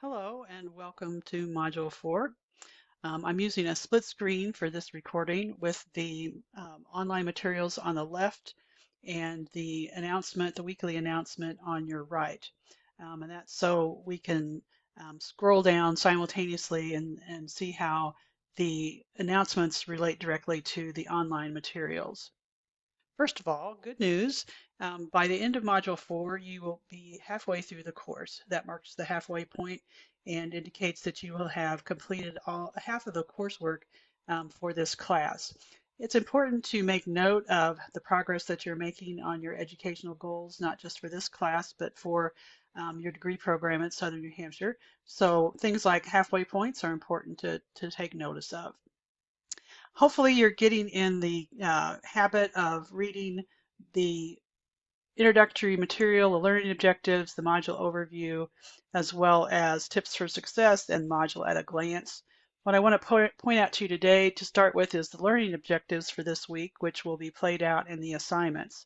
Hello and welcome to Module 4. I'm using a split screen for this recording with the online materials on the left and the announcement, the weekly announcement on your right. And that's so we can scroll down simultaneously and see how the announcements relate directly to the online materials. First of all, good news. By the end of Module 4, you will be halfway through the course. That marks the halfway point and indicates that you will have completed half of the coursework for this class. It's important to make note of the progress that you're making on your educational goals, not just for this class, but for your degree program at Southern New Hampshire. So things like halfway points are important to take notice of. Hopefully you're getting in the habit of reading the introductory material, the learning objectives, the module overview, as well as tips for success and module at a glance. What I want to point out to you today to start with is the learning objectives for this week, which will be played out in the assignments.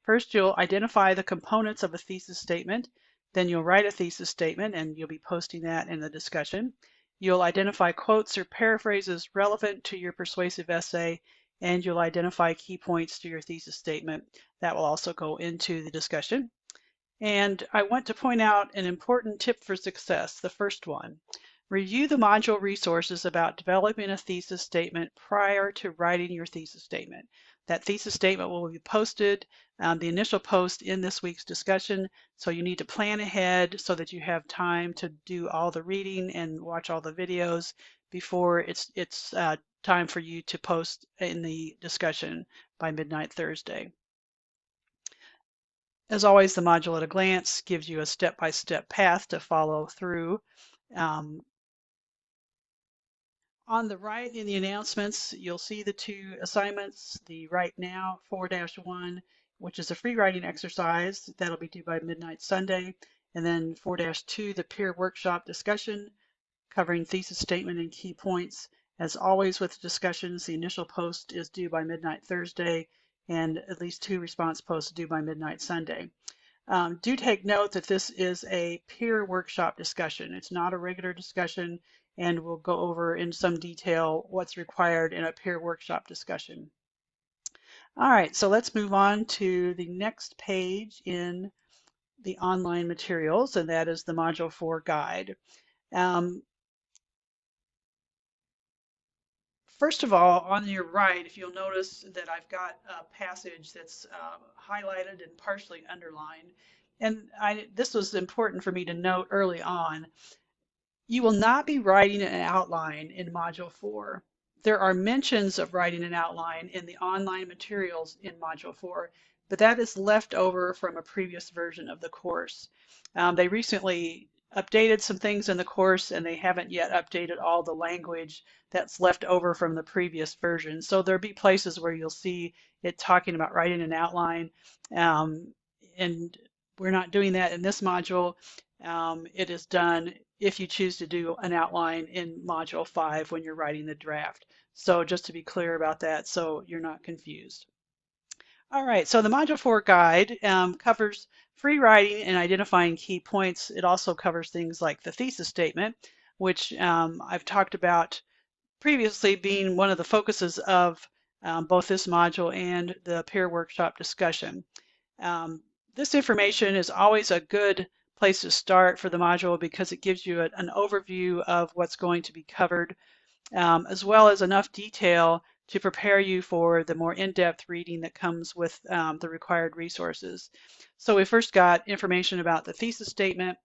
First, you'll identify the components of a thesis statement. Then you'll write a thesis statement, and you'll be posting that in the discussion. You'll identify quotes or paraphrases relevant to your persuasive essay, and you'll identify key points to your thesis statement. That will also go into the discussion. And I want to point out an important tip for success, the first one. Review the module resources about developing a thesis statement prior to writing your thesis statement. That thesis statement will be posted, the initial post in this week's discussion, so you need to plan ahead so that you have time to do all the reading and watch all the videos before it's time for you to post in the discussion by midnight Thursday. As always, the module at a glance gives you a step-by-step path to follow through. On the right in the announcements, you'll see the two assignments, the Right Now 4-1, which is a free writing exercise that'll be due by midnight Sunday, and then 4-2, the peer workshop discussion covering thesis statement and key points. As always with discussions, the initial post is due by midnight Thursday, and at least 2 response posts due by midnight Sunday. Do take note that this is a peer workshop discussion. It's not a regular discussion, and we'll go over in some detail what's required in a peer workshop discussion. All right, so let's move on to the next page in the online materials, and that is the Module 4 guide. First of all, on your right, if you'll notice that I've got a passage that's highlighted and partially underlined, and this was important for me to note early on. You will not be writing an outline in Module 4. There are mentions of writing an outline in the online materials in Module 4, but that is left over from a previous version of the course. They recently updated some things in the course, and they haven't yet updated all the language that's left over from the previous version. So there'll be places where you'll see it talking about writing an outline, and we're not doing that in this module. It is done if you choose to do an outline in Module 5 when you're writing the draft. So just to be clear about that so you're not confused. All right, so the Module 4 guide covers free writing and identifying key points. It also covers things like the thesis statement, which I've talked about previously being one of the focuses of both this module and the peer workshop discussion. This information is always a good place to start for the module because it gives you an overview of what's going to be covered, as well as enough detail to prepare you for the more in-depth reading that comes with the required resources. So we first got information about the thesis statement,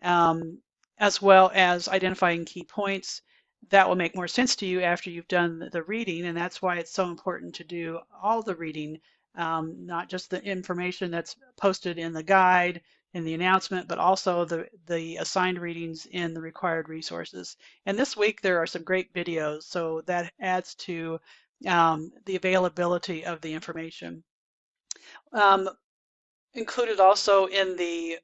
as well as identifying key points. That will make more sense to you after you've done the reading, and that's why it's so important to do all the reading, not just the information that's posted in the guide, in the announcement, but also the assigned readings in the required resources. And this week there are some great videos, so that adds to the availability of the information. Included also in the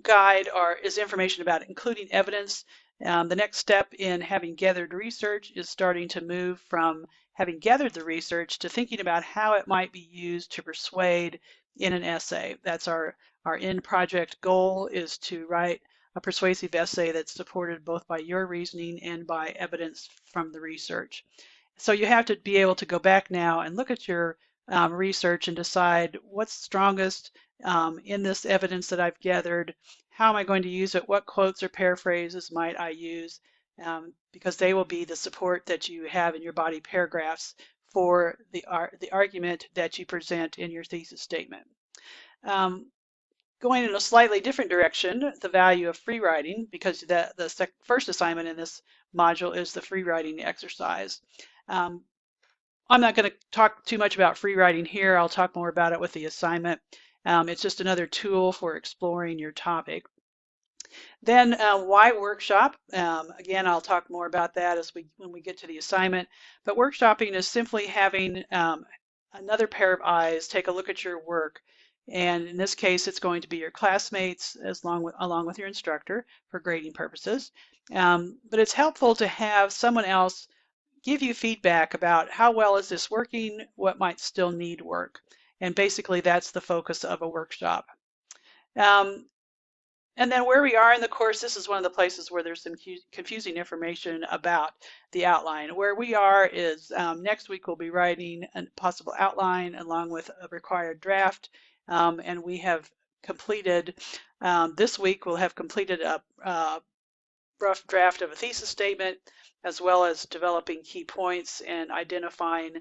guide is information about including evidence. The next step in having gathered research is starting to move from having gathered the research to thinking about how it might be used to persuade in an essay. That's our end project goal, is to write a persuasive essay that's supported both by your reasoning and by evidence from the research. So you have to be able to go back now and look at your research and decide what's strongest in this evidence that I've gathered. How am I going to use it? What quotes or paraphrases might I use? Because they will be the support that you have in your body paragraphs for the argument that you present in your thesis statement. Going in a slightly different direction, the value of free writing, because the first assignment in this module is the free writing exercise. I'm not going to talk too much about free writing here. I'll talk more about it with the assignment. It's just another tool for exploring your topic. Then why workshop? Again, I'll talk more about that when we get to the assignment. But workshopping is simply having another pair of eyes take a look at your work. And in this case, it's going to be your classmates along with your instructor for grading purposes. But it's helpful to have someone else give you feedback about how well is this working, what might still need work. And basically that's the focus of a workshop. And then where we are in the course, this is one of the places where there's some confusing information about the outline. Where we are is next week we'll be writing a possible outline along with a required draft. And we have completed, this week we'll have completed a rough draft of a thesis statement, as well as developing key points and identifying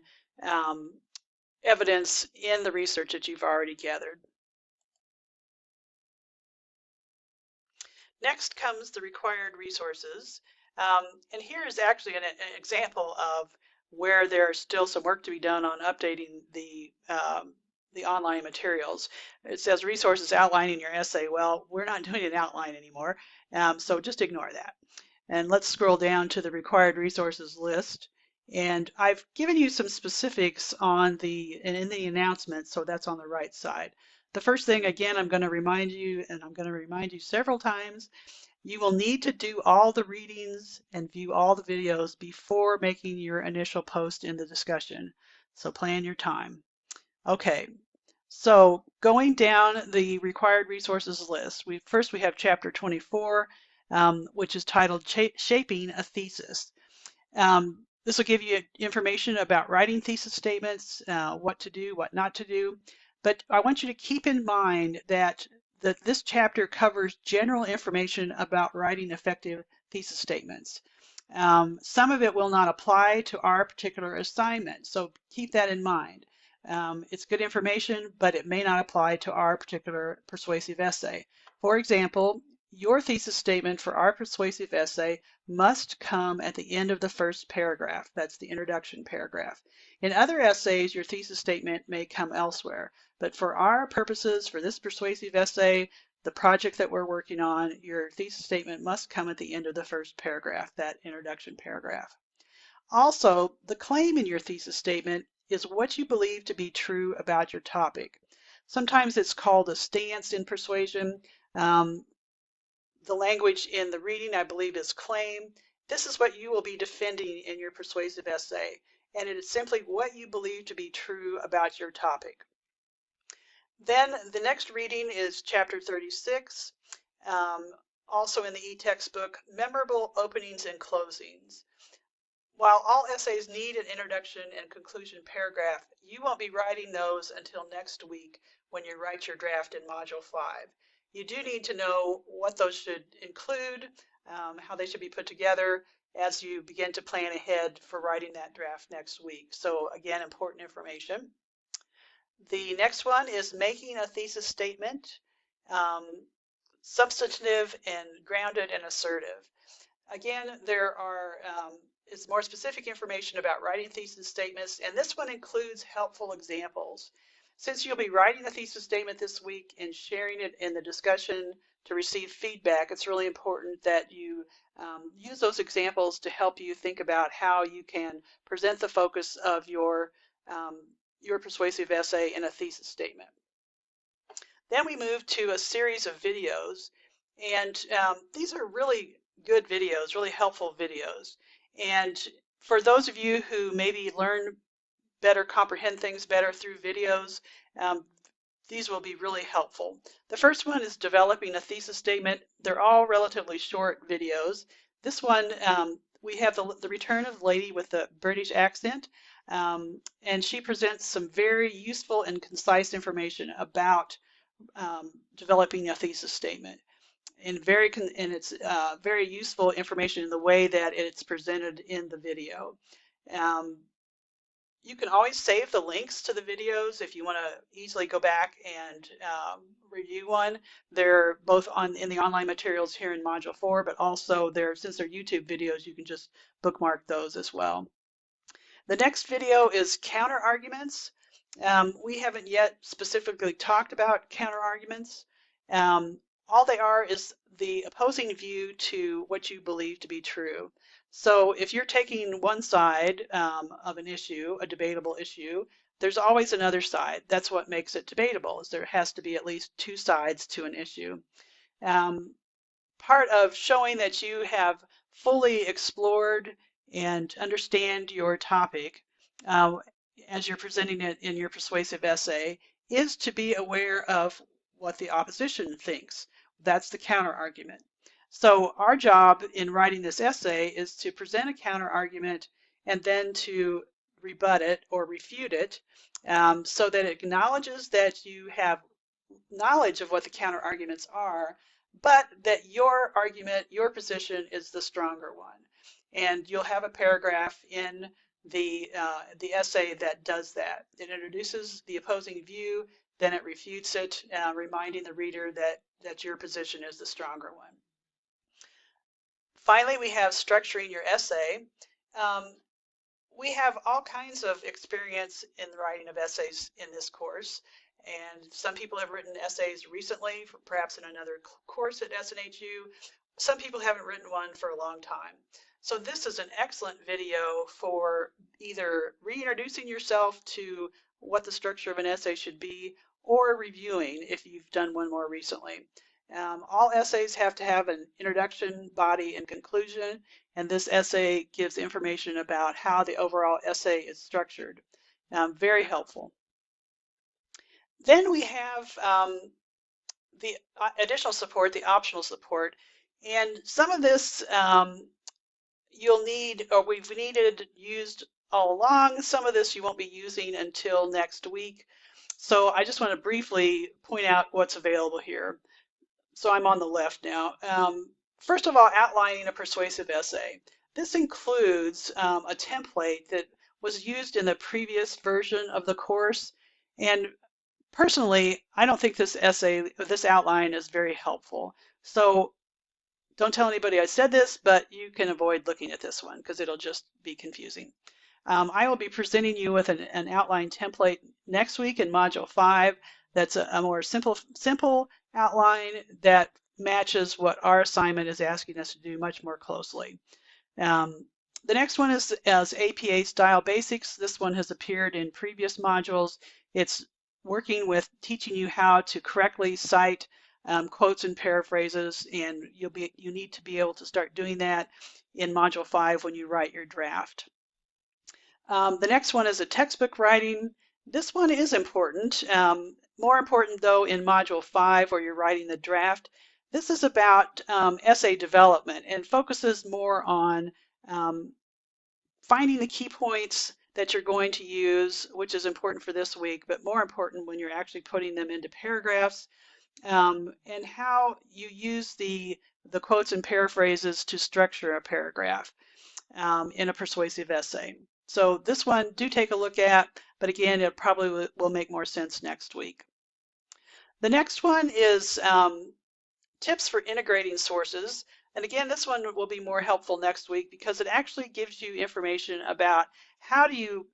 evidence in the research that you've already gathered. Next comes the required resources. And here is actually an example of where there's still some work to be done on updating the online materials. It says resources outlining your essay. Well, we're not doing an outline anymore, so just ignore that. And let's scroll down to the required resources list. And I've given you some specifics in the announcement, so that's on the right side. The first thing, again, I'm going to remind you, and I'm going to remind you several times, you will need to do all the readings and view all the videos before making your initial post in the discussion. So plan your time. Okay, so going down the required resources list, first we have chapter 24, which is titled Shaping a Thesis. This will give you information about writing thesis statements, what to do, what not to do. But I want you to keep in mind that this chapter covers general information about writing effective thesis statements. Some of it will not apply to our particular assignment, so keep that in mind. It's good information, but it may not apply to our particular persuasive essay. For example, your thesis statement for our persuasive essay must come at the end of the first paragraph. That's the introduction paragraph. In other essays, your thesis statement may come elsewhere. But for our purposes, for this persuasive essay, the project that we're working on, your thesis statement must come at the end of the first paragraph, that introduction paragraph. Also, the claim in your thesis statement is what you believe to be true about your topic. Sometimes it's called a stance in persuasion. The language in the reading, I believe, is claim. This is what you will be defending in your persuasive essay, and it is simply what you believe to be true about your topic. Then the next reading is chapter 36, also in the e-textbook, Memorable Openings and Closings. While all essays need an introduction and conclusion paragraph, you won't be writing those until next week when you write your draft in Module 5. You do need to know what those should include, how they should be put together as you begin to plan ahead for writing that draft next week. So again, important information. The next one is making a thesis statement, substantive and grounded and assertive. Again, it's more specific information about writing thesis statements, and this one includes helpful examples. Since you'll be writing a thesis statement this week and sharing it in the discussion to receive feedback, it's really important that you use those examples to help you think about how you can present the focus of your persuasive essay in a thesis statement. Then we move to a series of videos, and these are really good videos, really helpful videos. And for those of you who maybe learn better, comprehend things better through videos, these will be really helpful. The first one is developing a thesis statement. They're all relatively short videos. This one, we have the return of the lady with the British accent, and she presents some very useful and concise information about developing a thesis statement. And it's very useful information in the way that it's presented in the video. Um, you can always save the links to the videos if you want to easily go back and review one. They're both in the online materials here in Module 4, but also since they're YouTube videos, you can just bookmark those as well. The next video is counter arguments. We haven't yet specifically talked about counter arguments. All they are is the opposing view to what you believe to be true. So if you're taking one side of an issue, a debatable issue, there's always another side. That's what makes it debatable, is there has to be at least two sides to an issue. Part of showing that you have fully explored and understand your topic as you're presenting it in your persuasive essay is to be aware of what the opposition thinks. That's the counter argument. So our job in writing this essay is to present a counter argument and then to rebut it or refute it so that it acknowledges that you have knowledge of what the counter arguments are, but that your argument, your position is the stronger one. And you'll have a paragraph in the essay that does that. It introduces the opposing view, then it refutes it, reminding the reader that your position is the stronger one. Finally, we have structuring your essay. We have all kinds of experience in the writing of essays in this course. And some people have written essays recently, perhaps in another course at SNHU. Some people haven't written one for a long time. So this is an excellent video for either reintroducing yourself to what the structure of an essay should be or reviewing if you've done one more recently. All essays have to have an introduction, body, and conclusion, and this essay gives information about how the overall essay is structured. Very helpful. Then we have the additional support, the optional support, and some of this you'll need, or we've used all along. Some of this you won't be using until next week. So I just want to briefly point out what's available here. So I'm on the left now. First of all, outlining a persuasive essay. This includes a template that was used in the previous version of the course. And personally, I don't think this outline is very helpful. So don't tell anybody I said this, but you can avoid looking at this one because it'll just be confusing. I will be presenting you with an outline template next week in Module 5 that's a more simple outline that matches what our assignment is asking us to do much more closely. The next one is as APA Style Basics. This one has appeared in previous modules. It's working with teaching you how to correctly cite quotes and paraphrases, and you need to be able to start doing that in Module 5 when you write your draft. The next one is a textbook writing. This one is important. More important, though, in Module 5 where you're writing the draft. This is about essay development and focuses more on finding the key points that you're going to use, which is important for this week, but more important when you're actually putting them into paragraphs, and how you use the quotes and paraphrases to structure a paragraph in a persuasive essay. So this one, do take a look at, but again, it probably will make more sense next week. The next one is tips for integrating sources. And again, this one will be more helpful next week because it actually gives you information about how do you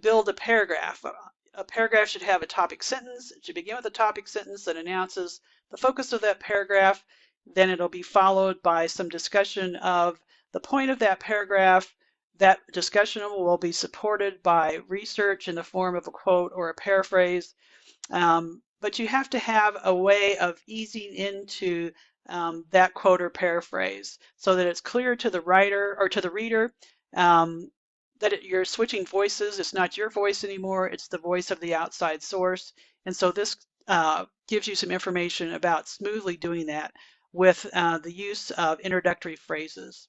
build a paragraph. A paragraph should have a topic sentence. It should begin with a topic sentence that announces the focus of that paragraph. Then it'll be followed by some discussion of the point of that paragraph. That discussion will be supported by research in the form of a quote or a paraphrase. But you have to have a way of easing into that quote or paraphrase so that it's clear to the writer or to the reader that you're switching voices. It's not your voice anymore. It's the voice of the outside source. And so this gives you some information about smoothly doing that with the use of introductory phrases.